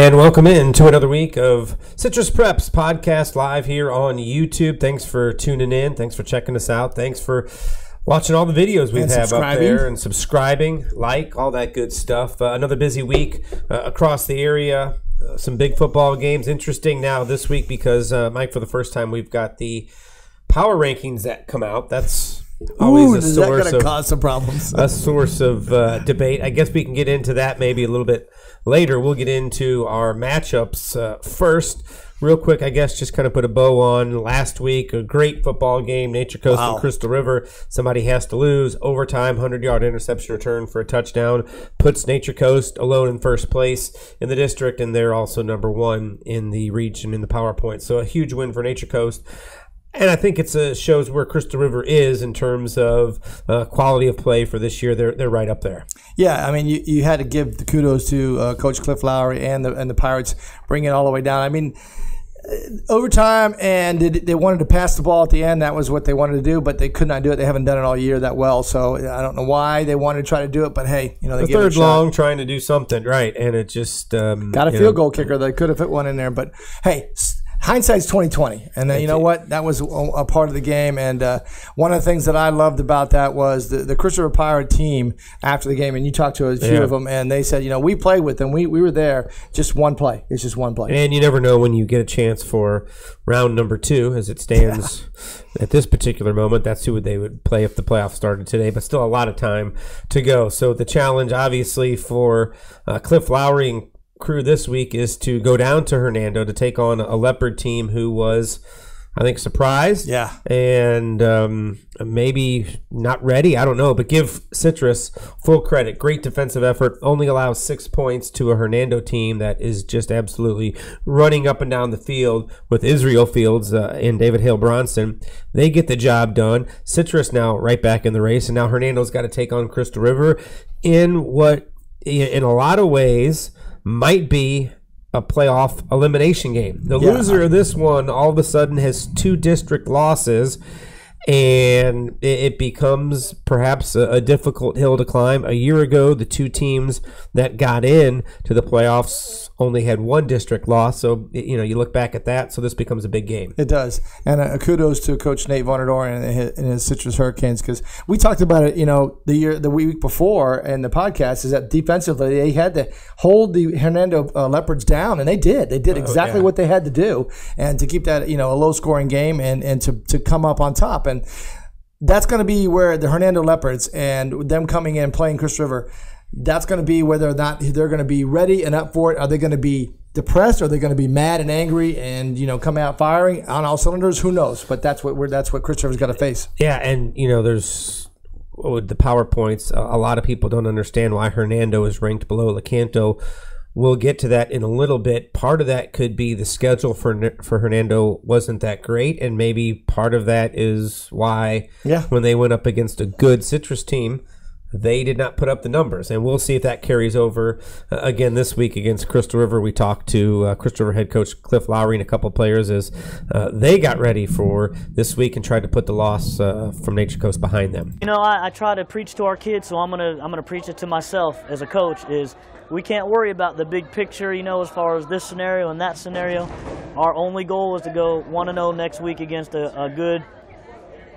And welcome in to another week of Citrus Preps podcast live here on YouTube. Thanks for tuning in. Thanks for checking us out. Thanks for watching all the videos we have up there and subscribing, all that good stuff. Another busy week across the area. Some big football games. Interesting now this week because, Mike, for the first time, we've got the power rankings that come out. That's always a source of cause some problems. A source of debate. I guess we can get into that maybe a little bit later. We'll get into our matchups first. Real quick, I guess, just kind of put a bow on last week. A great football game, Nature Coast and Crystal River. Somebody has to lose. Overtime, 100-yard interception return for a touchdown. Puts Nature Coast alone in first place in the district, and they're also number one in the region in the PowerPoint. So a huge win for Nature Coast. And I think it shows where Crystal River is in terms of quality of play for this year. They're right up there. Yeah, I mean, you had to give the kudos to Coach Cliff Lowry and the Pirates, bringing it all the way down. I mean, overtime, and they wanted to pass the ball at the end. That was what they wanted to do, but they could not do it. They haven't done it all year that well, so I don't know why they wanted to try to do it. But hey, they the gave it a third shot. long trying to do something right, and it just got a field goal kicker. They could have fit one in there, but hey. Hindsight's 20/20, and then you know what? That was a part of the game. And one of the things that I loved about that was the Crystal River Pirate team after the game. And you talked to a few of them, and they said, we played with them. We were there. Just one play. It's just one play. And you never know when you get a chance for round number 2, as it stands at this particular moment. That's who they would play if the playoffs started today. But still, a lot of time to go. So the challenge, obviously, for Cliff Lowry and crew this week is to go down to Hernando to take on a Leopard team who was, I think, surprised. Yeah. And maybe not ready. I don't know. But give Citrus full credit. Great defensive effort. Only allows 6 points to a Hernando team that is just absolutely running up and down the field with Israel Fields and David Hale Bronson. They get the job done. Citrus now right back in the race. And now Hernando's got to take on Crystal River in what, in a lot of ways, might be a playoff elimination game. The loser of this one all of a sudden has 2 district losses, and it becomes perhaps a difficult hill to climb. A year ago, the 2 teams that got in to the playoffs only had 1 district loss. So, you look back at that. So this becomes a big game. It does. And kudos to Coach Nate Vonador and his Citrus Hurricanes, because we talked about it, the week before in the podcast, is that defensively they had to hold the Hernando Leopards down, and they did. They did exactly what they had to do, and to keep that, a low-scoring game and to come up on top. And that's going to be where the Hernando Leopards and them coming in playing Crystal River, that's going to be whether or not they're going to be ready and up for it. Are they going to be depressed? Are they going to be mad and angry and come out firing on all cylinders? Who knows? But that's what Crystal River's got to face. Yeah, and there's the PowerPoints. A lot of people don't understand why Hernando is ranked below Lecanto. We'll get to that in a little bit. Part of that could be the schedule for Hernando wasn't that great, and maybe part of that is why when they went up against a good Citrus team, they did not put up the numbers. And we'll see if that carries over again this week against Crystal River. We talked to Crystal River head coach Cliff Lowry and a couple players as they got ready for this week and tried to put the loss from Nature Coast behind them. I try to preach to our kids, so I'm gonna preach it to myself as a coach. Is we can't worry about the big picture, as far as this scenario and that scenario. Our only goal is to go 1-0 next week against a good,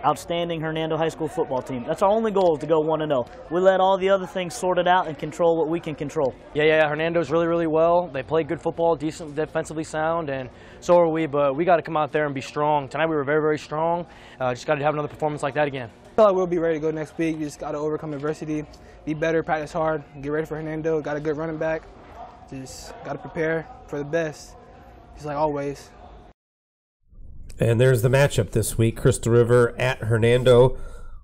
outstanding Hernando High School football team. That's our only goal, is to go 1-0. We let all the other things sort it out and control what we can control. Yeah. Hernando's really, really well. They play good football, decent, defensively sound, and so are we. But we got to come out there and be strong. Tonight we were very, very strong. Just got to have another performance like that again. I feel like we'll be ready to go next week. You just got to overcome adversity, be better, practice hard, get ready for Hernando. Got a good running back. Just got to prepare for the best, just like always. And there's the matchup this week: Crystal River at Hernando.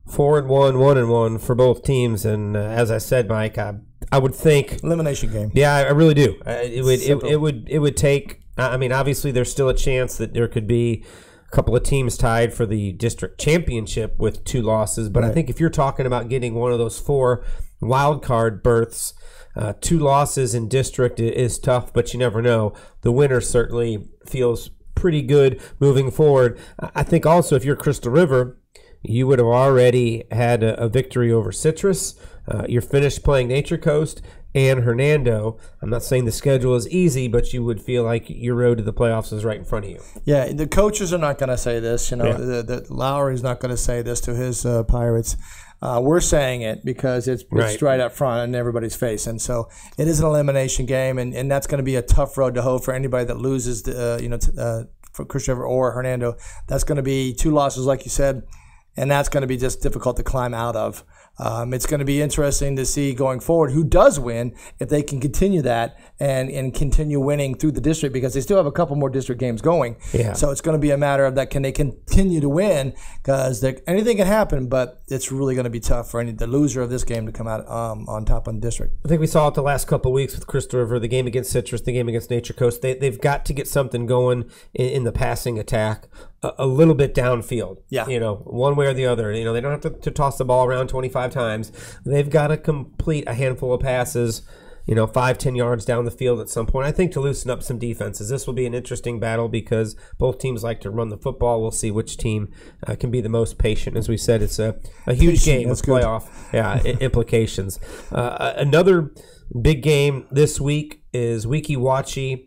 4-1, 1-1 for both teams. And as I said, Mike, I would think elimination game. Yeah, I really do. It would take. I mean, obviously, there's still a chance that there could be a couple of teams tied for the district championship with 2 losses. But I think if you're talking about getting one of those 4 wild card berths, 2 losses in district is tough. But you never know. The winner certainly feels pretty good moving forward. I think also if you're Crystal River, you would have already had a victory over Citrus. You're finished playing Nature Coast. and Hernando. I'm not saying the schedule is easy, but you would feel like your road to the playoffs is right in front of you. Yeah, the coaches are not going to say this. The Lowry's not going to say this to his Pirates. We're saying it because it's right up front in everybody's face, and so it is an elimination game, and that's going to be a tough road to hoe for anybody that loses. For Chris River or Hernando, that's going to be 2 losses, like you said, and that's going to be just difficult to climb out of. It's going to be interesting to see going forward who does win, if they can continue that and continue winning through the district, because they still have a couple more district games going. Yeah. So it's going to be a matter of that, can they continue to win, because anything can happen, but it's really going to be tough for the loser of this game to come out on top on the district. I think we saw it the last couple of weeks with Crystal River, the game against Citrus, the game against Nature Coast. They've got to get something going in the passing attack a little bit downfield. Yeah. One way or the other. They don't have to toss the ball around 25 times. They've got to complete a handful of passes, 5-10 yards down the field at some point, I think, to loosen up some defenses. This will be an interesting battle because both teams like to run the football. We'll see which team can be the most patient. As we said, it's a huge game with playoff implications. Another big game this week is Weeki Wachee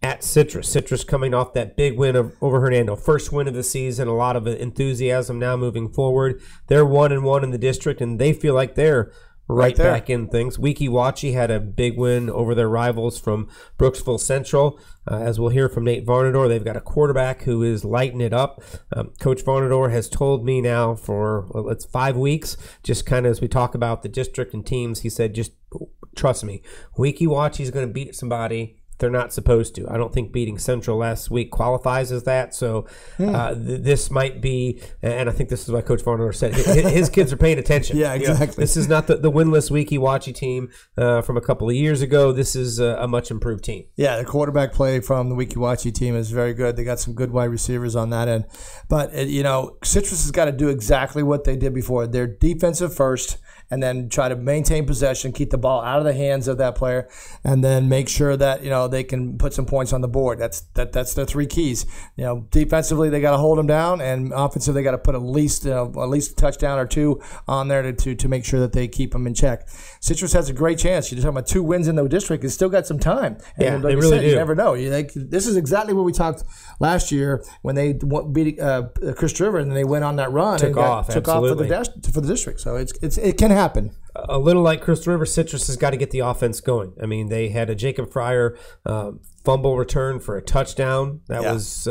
at Citrus. Citrus coming off that big win over Hernando. First win of the season. A lot of enthusiasm now moving forward. They're 1-1 in the district, and they feel like they're right back in things. Weeki Wachee had a big win over their rivals from Brooksville Central. As we'll hear from Nate Varnador, they've got a quarterback who is lighting it up. Coach Varnador has told me now for, it's 5 weeks, just kind of as we talk about the district and teams, he said, just trust me, Weeki Wachee is going to beat somebody they're not supposed to. I don't think beating Central last week qualifies as that. So this might be, and I think this is why Coach Varnador said his kids are paying attention. Yeah, exactly. This is not the winless Weeki Wachee team from a couple of years ago. This is a much improved team. Yeah, the quarterback play from the Weeki Wachee team is very good. They got some good wide receivers on that end. But, Citrus has got to do exactly what they did before. They're defensive first, and then try to maintain possession, keep the ball out of the hands of that player, and then make sure that they can put some points on the board. That's the 3 keys. Defensively they got to hold them down, and offensively they got to put at least a touchdown or 2 on there to make sure that they keep them in check. Citrus has a great chance. You're talking about 2 wins in the district. It's still got some time. Yeah, they really do. You never know. This is exactly what we talked last year when they beat Chris River, and then they went on that run took off for the district. So it can happen. A little like Crystal River, Citrus has got to get the offense going. I mean, they had a Jacob Fryer fumble return for a touchdown. That was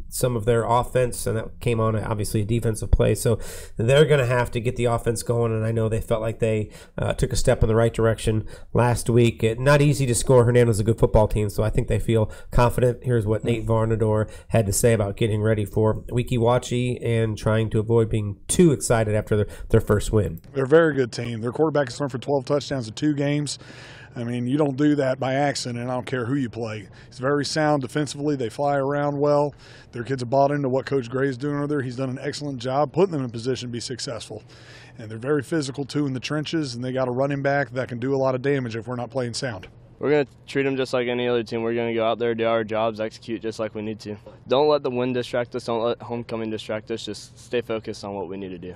some of their offense, and that came on obviously a defensive play. So they're going to have to get the offense going, and I know they felt like they took a step in the right direction last week. Not easy to score. Hernando's a good football team, so I think they feel confident. Here's what Nate Varnador had to say about getting ready for Weeki Wachee and trying to avoid being too excited after their first win. They're a very good team. Their quarterback has thrown for 12 touchdowns in 2 games. I mean, you don't do that by accident, and I don't care who you play. It's very sound defensively. They fly around well. Their kids have bought into what Coach Gray's doing over there. He's done an excellent job putting them in position to be successful. And they're very physical, too, in the trenches, and they got a running back that can do a lot of damage if we're not playing sound. We're going to treat them just like any other team. We're going to go out there, do our jobs, execute just like we need to. Don't let the win distract us. Don't let homecoming distract us. Just stay focused on what we need to do.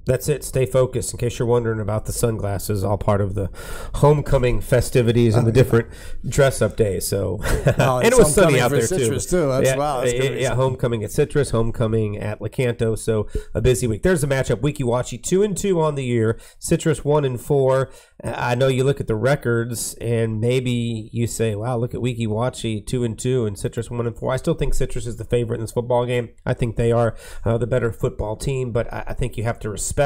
That's it. Stay focused. In case you're wondering about the sunglasses, all part of the homecoming festivities and the different dress-up days. So, and it was sunny out there Citrus too. Wow. Homecoming at Citrus, homecoming at Lecanto. So a busy week. There's a matchup. Weeki Wachee 2-2 on the year. Citrus 1-4. I know you look at the records and maybe you say, "Wow, look at Weeki Wachee 2-2 and Citrus 1-4." I still think Citrus is the favorite in this football game. I think they are the better football team, but I think you have to respect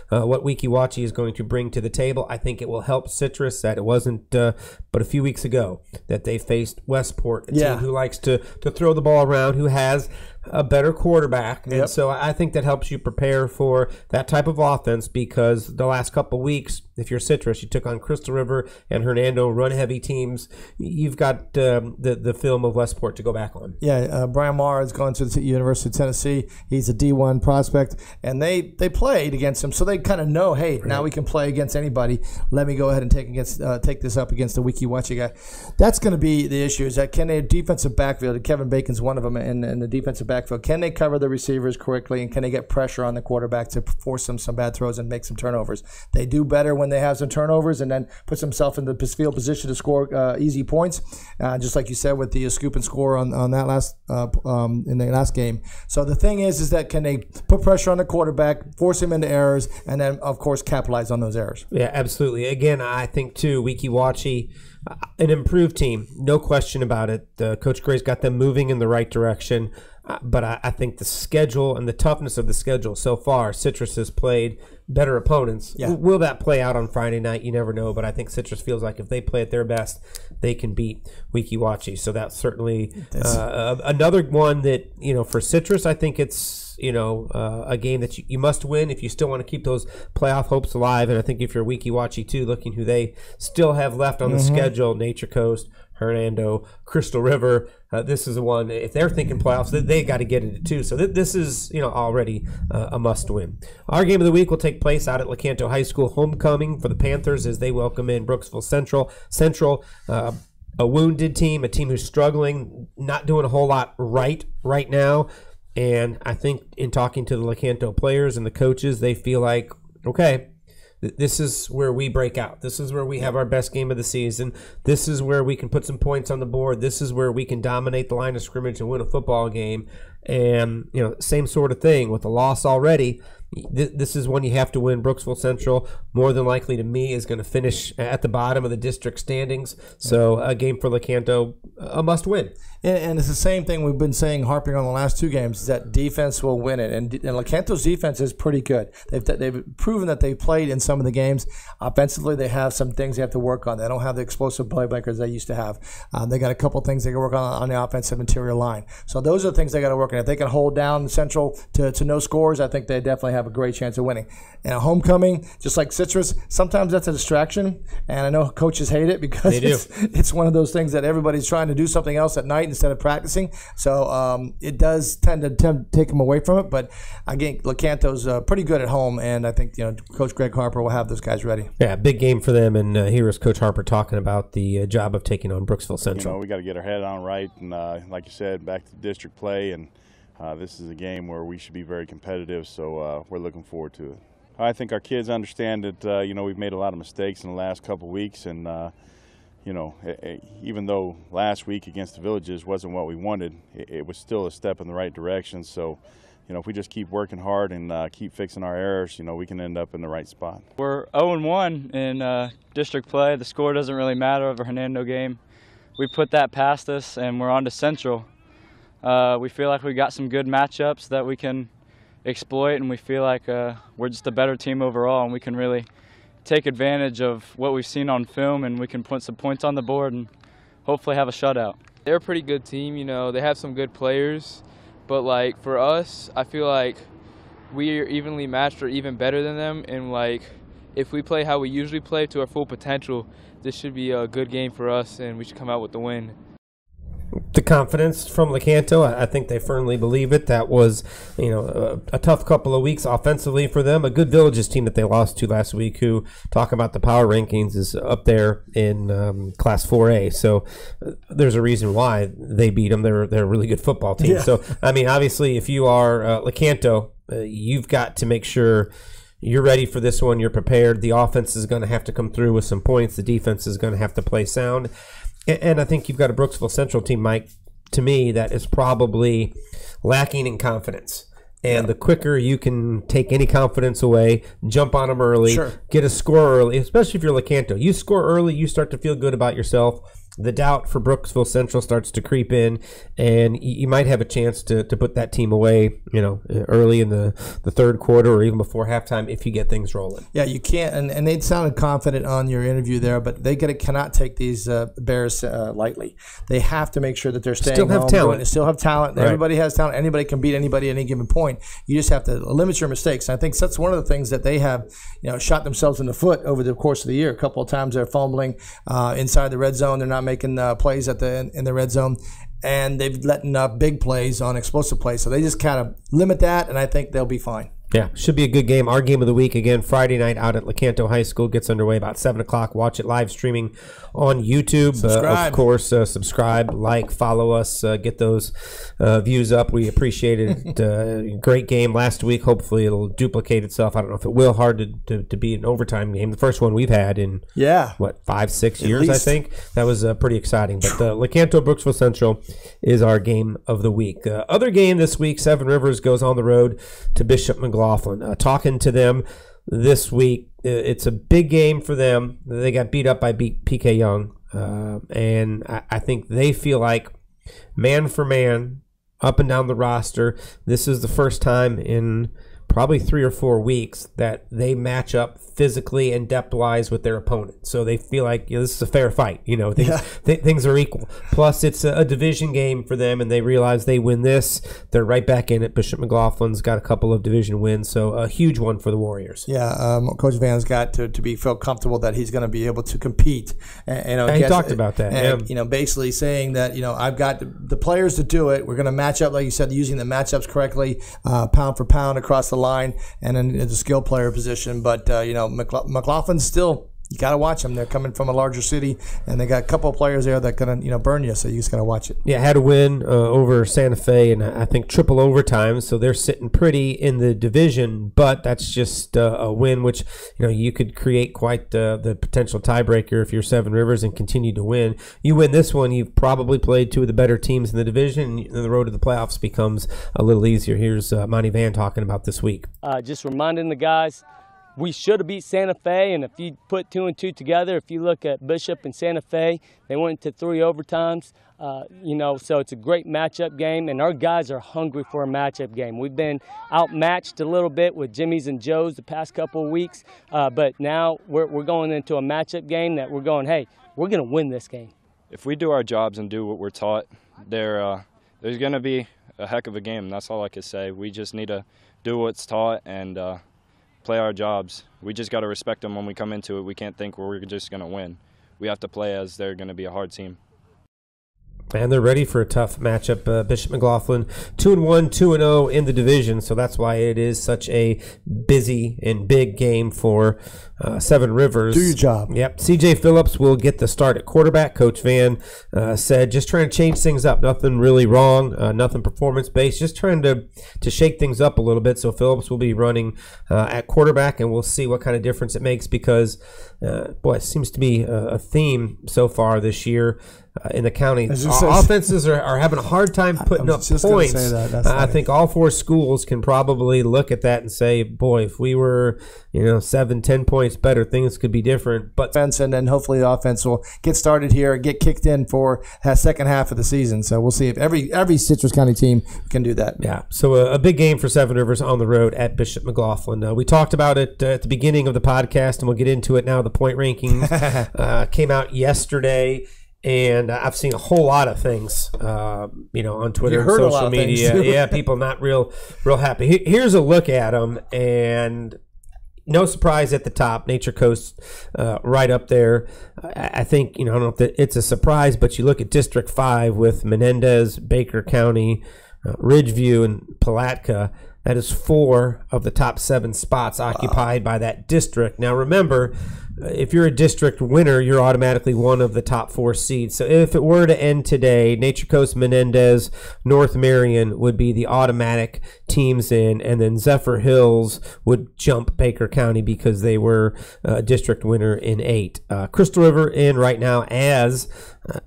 what Weeki Wachee is going to bring to the table. I think it will help Citrus that it wasn't but a few weeks ago that they faced Westport, a team who likes to throw the ball around, who has a better quarterback. And so I think that helps you prepare for that type of offense, because the last couple of weeks, if you're Citrus, you took on Crystal River and Hernando, run-heavy teams. You've got the film of Westport to go back on. Yeah, Brian Maher has gone to the University of Tennessee. He's a D1 prospect, and they played against him, so they kind of know, hey, now we can play against anybody. Let me go ahead and take this up against the Weeki Wachee guy. That's going to be the issue, is that can they defensive backfield, Kevin Bacon's one of them, and the defensive backfield backfield. Can they cover the receivers correctly, and can they get pressure on the quarterback to force them some bad throws and make some turnovers? They do better when they have some turnovers and then puts themselves in the field position to score easy points, just like you said with the scoop and score on that last in the last game. So the thing is that can they put pressure on the quarterback, force him into errors, and then of course capitalize on those errors? Yeah, absolutely. Again, I think too, Weeki Wachee, an improved team, no question about it. Coach Gray's got them moving in the right direction, but I think the schedule and the toughness of the schedule so far, Citrus has played better opponents. Yeah. Will that play out on Friday night? You never know, but I think Citrus feels like if they play at their best, they can beat Weeki Wachee. So that's certainly another one that, for Citrus, I think it's, a game that you must win if you still want to keep those playoff hopes alive. And I think if you're Weeki Wachee too, looking who they still have left on the schedule, Nature Coast, Hernando, Crystal River, this is the one, if they're thinking playoffs, they got to get it too. So this is, already a must win. Our game of the week will take place out at Lecanto High School, homecoming for the Panthers as they welcome in Brooksville Central, a wounded team, a team who's struggling, not doing a whole lot right now. And I think in talking to the Lecanto players and the coaches, they feel like, okay, this is where we break out. This is where we have our best game of the season. This is where we can put some points on the board. This is where we can dominate the line of scrimmage and win a football game. And, same sort of thing with the loss already. This is one you have to win. Brooksville Central, more than likely to me, is going to finish at the bottom of the district standings. So a game for Lecanto, a must win. And it's the same thing we've been saying, harping on the last two games, is that defense will win it. And Lecanto's defense is pretty good. They've proven that they've played in some of the games. Offensively, they have some things they have to work on. They don't have the explosive playmakers they used to have. They got a couple things they can work on the offensive interior line. So those are the things they got to work on. If they can hold down Central to no scores, I think they definitely have a great chance of winning. And a homecoming, just like Citrus, sometimes that's a distraction. And I know coaches hate it because it's one of those things that everybody's trying to do something else at night instead of practicing. So it does tend to take them away from it. But again, Lecanto's pretty good at home, and I think Coach Greg Harper will have those guys ready. Yeah, big game for them. And here is Coach Harper talking about the job of taking on Brooksville Central. We got to get our head on right, and like you said, back to district play, and this is a game where we should be very competitive. So we're looking forward to it. I think our kids understand that we've made a lot of mistakes in the last couple of weeks, and even though last week against the Villages wasn't what we wanted, it was still a step in the right direction. So, if we just keep working hard and keep fixing our errors, we can end up in the right spot. We're 0-1 in district play. The score doesn't really matter of a Hernando game. We put that past us, and we're on to Central. We feel like we got some good matchups that we can exploit, and we feel like we're just a better team overall, and we can really take advantage of what we've seen on film, and we can put some points on the board and hopefully have a shutout. They're a pretty good team, they have some good players, but like for us, I feel like we are evenly matched or even better than them, and like if we play how we usually play to our full potential, this should be a good game for us, and we should come out with the win. The confidence from Lecanto, I think they firmly believe it. That was, a tough couple of weeks offensively for them. A good Villages team that they lost to last week, who, talk about the power rankings, is up there in Class 4A. So there's a reason why they beat them. They're a really good football team. Yeah. So, obviously, if you are Lecanto, you've got to make sure you're ready for this one. You're prepared. The offense is going to have to come through with some points. The defense is going to have to play sound. And I think you've got a Brooksville Central team, Mike, to me, that is probably lacking in confidence. And the quicker you can take any confidence away, jump on them early, get a score early, especially if you're Lecanto. You score early, you start to feel good about yourself. The doubt for Brooksville Central starts to creep in, and you might have a chance to put that team away, early in the third quarter or even before halftime if you get things rolling. Yeah, you can't, and they sounded confident on your interview there, but they cannot take these Bears lightly. They have to make sure that they're staying still have home. Talent. They still have talent. Right. Everybody has talent. Anybody can beat anybody at any given point. You just have to limit your mistakes. And I think that's one of the things that they have, shot themselves in the foot over the course of the year. A couple of times they're fumbling inside the red zone. They're not making plays in the red zone, and they've letting up big plays on explosive plays. So they just kind of limit that, and I think they'll be fine. Yeah, should be a good game. Our game of the week, again, Friday night out at Lecanto High School. Gets underway about 7 o'clock. Watch it live streaming on YouTube. Of course, subscribe, like, follow us, get those views up. We appreciate it. Great game last week. Hopefully it'll duplicate itself. I don't know if it will. Hard to be an overtime game. The first one we've had in, 5-6 years, I think. That was pretty exciting. But Lecanto Brooksville Central is our game of the week. Other game this week, Seven Rivers goes on the road to Bishop McLaughlin. Talking to them this week, it's a big game for them. They got beat up by PK Young, and I think they feel like man for man, up and down the roster, this is the first time in probably 3 or 4 weeks that they match up physically and depth-wise with their opponent. So they feel like this is a fair fight. Things are equal. Plus, it's a division game for them, and they realize they win this, they're right back in it. Bishop McLaughlin's got a couple of division wins, so a huge one for the Warriors. Yeah, Coach Van's got to feel comfortable that he's going to be able to compete. And he talked about that. And, basically saying that, I've got the players to do it. We're going to match up, like you said, using the matchups correctly, pound for pound across the line, and then the skill player position. But McLaughlin's still, you got to watch them. They're coming from a larger city, and they got a couple of players there that going to burn you. So you just got to watch it. Yeah, had a win over Santa Fe, and I think triple overtime. So they're sitting pretty in the division, but that's just a win, which you could create quite the potential tiebreaker if you're Seven Rivers and continue to win. You win this one, you've probably played 2 of the better teams in the division, and the road to the playoffs becomes a little easier. Here's Monty Van talking about this week. Just reminding the guys, we should have beat Santa Fe, and if you put 2 and 2 together, if you look at Bishop and Santa Fe, they went to 3 overtimes. So it's a great matchup game, and our guys are hungry for a matchup game. We've been outmatched a little bit with Jimmy's and Joe's the past couple of weeks, but now we're going into a matchup game that we're going, hey, we're going to win this game. If we do our jobs and do what we're taught, there's going to be a heck of a game. That's all I can say. We just need to do what's taught and play our jobs. We just got to respect them when we come into it. We can't think we're just going to win. We have to play as they're going to be a hard team. And they're ready for a tough matchup. Bishop McLaughlin, 2-1, 2-0 in the division, so that's why it is such a busy and big game for Seven Rivers. Do your job. Yep. C.J. Phillips will get the start at quarterback. Coach Van said just trying to change things up. Nothing really wrong, nothing performance-based, just trying to shake things up a little bit. So Phillips will be running at quarterback, and we'll see what kind of difference it makes because, it seems to be a theme so far this year. In the county, offenses are having a hard time putting up points. I think all 4 schools can probably look at that and say, boy, if we were 7-10 points better, things could be different. But and then hopefully the offense will get started here and get kicked in for that second half of the season. So we'll see if every Citrus County team can do that. Yeah, so a big game for Seven Rivers on the road at Bishop McLaughlin. We talked about it at the beginning of the podcast, and we'll get into it now. The point rankings came out yesterday. And I've seen a whole lot of things, on Twitter and social media. Yeah, people not real happy. Here's a look at them, and no surprise at the top. Nature Coast right up there. I think, I don't know if it's a surprise, but you look at District 5 with Menendez, Baker County, Ridgeview, and Palatka. That is 4 of the top 7 spots occupied by that district. Now, remember, if you're a district winner, you're automatically one of the top 4 seeds. So if it were to end today, Nature Coast, Menendez, North Marion would be the automatic teams in, and then Zephyr Hills would jump Baker County because they were a district winner in 8. Crystal River in right now as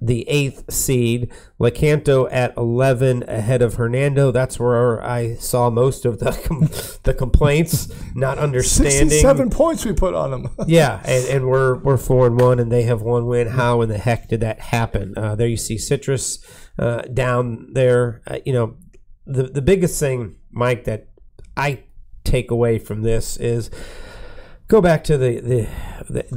the 8th seed. Lecanto at 11 ahead of Hernando. That's where I saw most of the complaints, not understanding. 67 points we put on them. Yeah, and we're 4-1, and they have 1 win. How in the heck did that happen? There you see Citrus down there. The biggest thing, Mike, that I take away from this is go back to the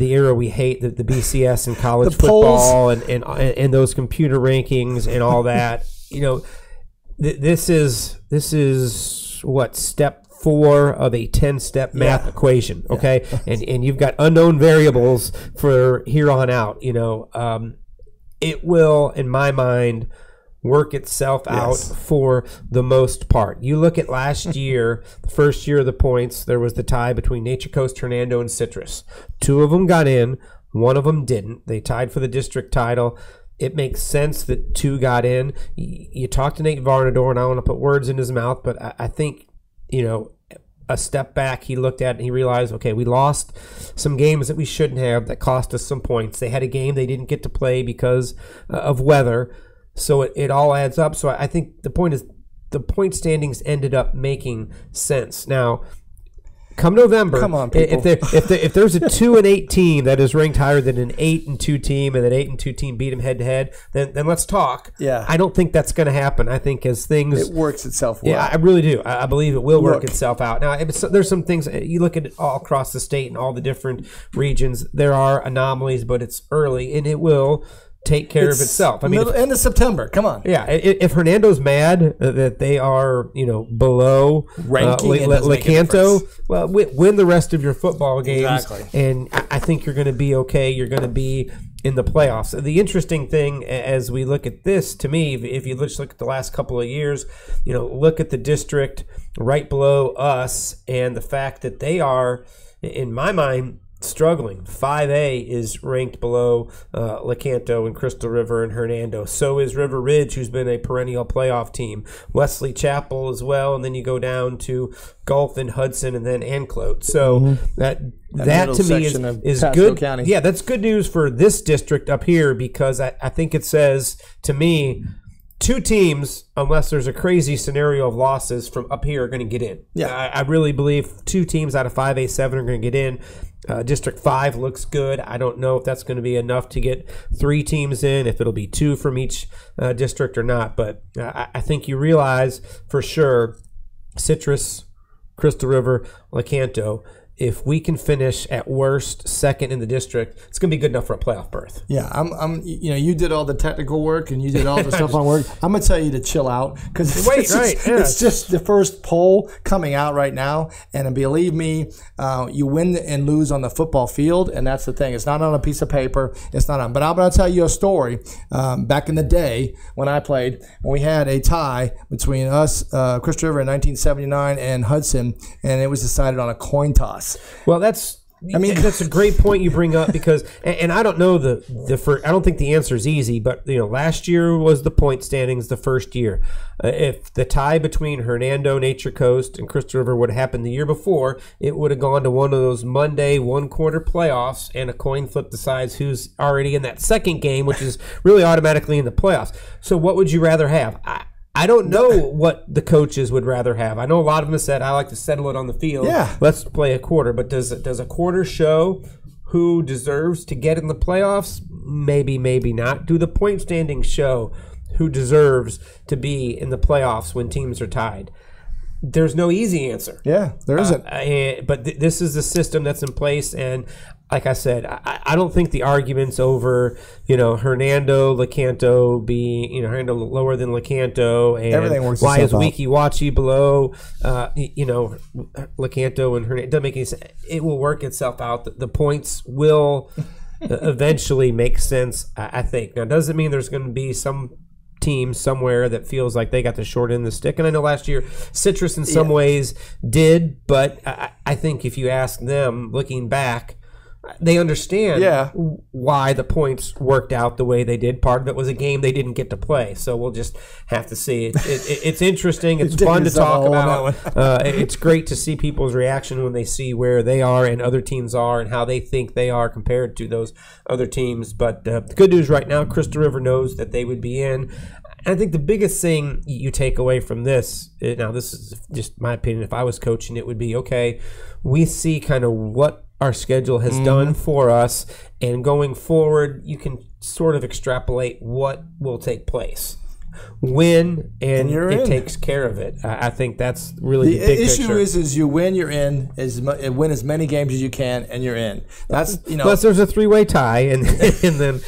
era we hate, the BCS and college football and those computer rankings and all that. This is what, step 4 of a 10-step math equation, okay? Yeah. And you've got unknown variables for here on out. It will, in my mind, work itself out for the most part. You look at last year, the first year of the points, there was the tie between Nature Coast, Hernando, and Citrus. 2 of them got in, 1 of them didn't. They tied for the district title. It makes sense that 2 got in. You talk to Nate Varnador, and I don't want to put words in his mouth, but I think, a step back, he looked at it and he realized, okay, we lost some games that we shouldn't have that cost us some points. They had a game they didn't get to play because of weather, so it all adds up. So I think the point is the point standings ended up making sense. Now, come November, come on, people. If there's a 2-8 team that is ranked higher than an 8-2 team, and that 8-2 team beat them head to head, then let's talk. Yeah, I don't think that's going to happen. I think as things works itself. Well. Yeah, I really do. I believe it will work itself out. Now, there's some things you look at it all across the state and all the different regions. There are anomalies, but it's early, and it will take care of itself. I mean, end of September. Come on. Yeah, if Hernando's mad that they are, below Lecanto, well, win the rest of your football games, and I think you're going to be okay. You're going to be in the playoffs. The interesting thing as we look at this, to me, if you just look at the last couple of years, look at the district right below us, and the fact that they are, in my mind, struggling. 5A is ranked below Lecanto and Crystal River and Hernando. So is River Ridge, who's been a perennial playoff team. Wesley Chapel as well, and then you go down to Gulf and Hudson and then Anclote. So that to me is good. County. Yeah, that's good news for this district up here, because I think it says to me 2 teams, unless there's a crazy scenario of losses from up here, are going to get in. Yeah, I really believe 2 teams out of 5A7 are going to get in. District 5 looks good. I don't know if that's going to be enough to get 3 teams in, if it'll be 2 from each district or not. But I think you realize for sure Citrus, Crystal River, Lecanto, if we can finish at worst second in the district, it's going to be good enough for a playoff berth. Yeah, you did all the technical work and you did all the stuff on work. I'm going to tell you to chill out, because it's just the first poll coming out right now. And believe me, you win and lose on the football field, and that's the thing. It's not on a piece of paper. It's not on. But I'm going to tell you a story. Back in the day when I played, when we had a tie between us, Crystal River in 1979 and Hudson, and it was decided on a coin toss. Well, that's a great point you bring up, because, and I don't know I don't think the answer is easy, but last year was the point standings the first year. If the tie between Hernando, Nature Coast, and Crystal River would have happened the year before, it would have gone to one of those Monday 1/4 playoffs, and a coin flip decides who's already in that second game, which is really automatically in the playoffs. So what would you rather have? I don't know what the coaches would rather have. I know a lot of them have said, I like to settle it on the field. Yeah. Let's play a quarter. But does a quarter show who deserves to get in the playoffs? Maybe, maybe not. Do the point standings show who deserves to be in the playoffs when teams are tied? There's no easy answer. Yeah, there isn't. But this is the system that's in place, and like I said, I don't think the arguments over, Hernando, Lecanto being, Hernando lower than Lecanto, and everything works why is out. Weeki Wachee below, Lecanto and Hernando, it doesn't make any sense. It will work itself out. The points will eventually make sense, I think. Now, doesn't mean there's going to be some team somewhere that feels like they got the short end of the stick. And I know last year Citrus in some ways did, but I think if you ask them, looking back, they understand why the points worked out the way they did. Part of it was a game they didn't get to play, so we'll just have to see. It's interesting. It's fun to talk about. It's great to see people's reaction when they see where they are and other teams are and how they think they are compared to those other teams. But the good news right now, Crystal River knows that they would be in. I think the biggest thing you take away from this, now this is just my opinion, if I was coaching, it would be, okay, we see kind of what our schedule has done for us, and going forward, you can sort of extrapolate what will take place. Win, and it takes care of it. I think that's really the big issue picture. is you win, you're in. Win as many games as you can, and you're in. That's Plus, there's a 3-way tie, and then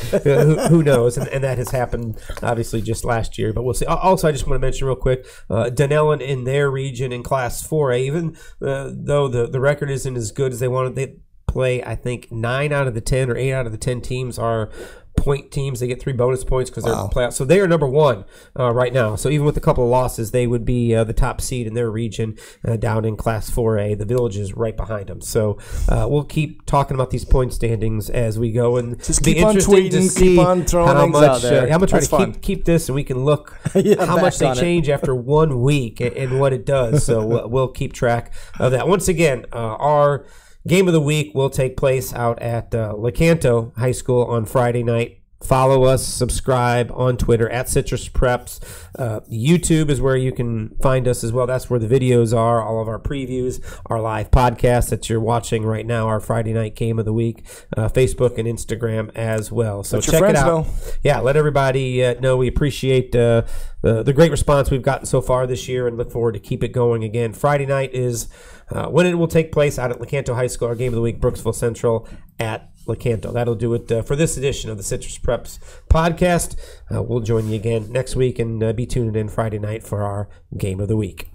who knows? And that has happened obviously just last year, but we'll see. Also, I just want to mention real quick, Dunellen in their region in Class 4A, even though the record isn't as good as they wanted, they play. I think 9 out of the 10 or 8 out of the 10 teams are point teams. They get 3 bonus points because they're playoffs. So they are number 1 right now. So even with a couple of losses, they would be the top seed in their region down in Class 4A. The Village is right behind them. So we'll keep talking about these point standings as we go, and just be keep on interesting tweeting, to see keep on throwing things out there. I'm gonna try That's to fun. keep this, and we can look Yeah, how much they back on it. change after 1 week and what it does. So we'll keep track of that. Once again, our game of the week will take place out at Lecanto High School on Friday night. Follow us, subscribe on Twitter at Citrus Preps. YouTube is where you can find us as well. That's where the videos are, all of our previews, our live podcast that you're watching right now, our Friday night game of the week, Facebook and Instagram as well. So Let your check it friends out. know. Yeah, let everybody know we appreciate the great response we've gotten so far this year and look forward to keep it going again. Friday night is when it will take place out at Lecanto High School. Our game of the week, Brooksville Central at Lecanto. That'll do it for this edition of the Citrus Preps podcast. We'll join you again next week, and be tuned in Friday night for our game of the week.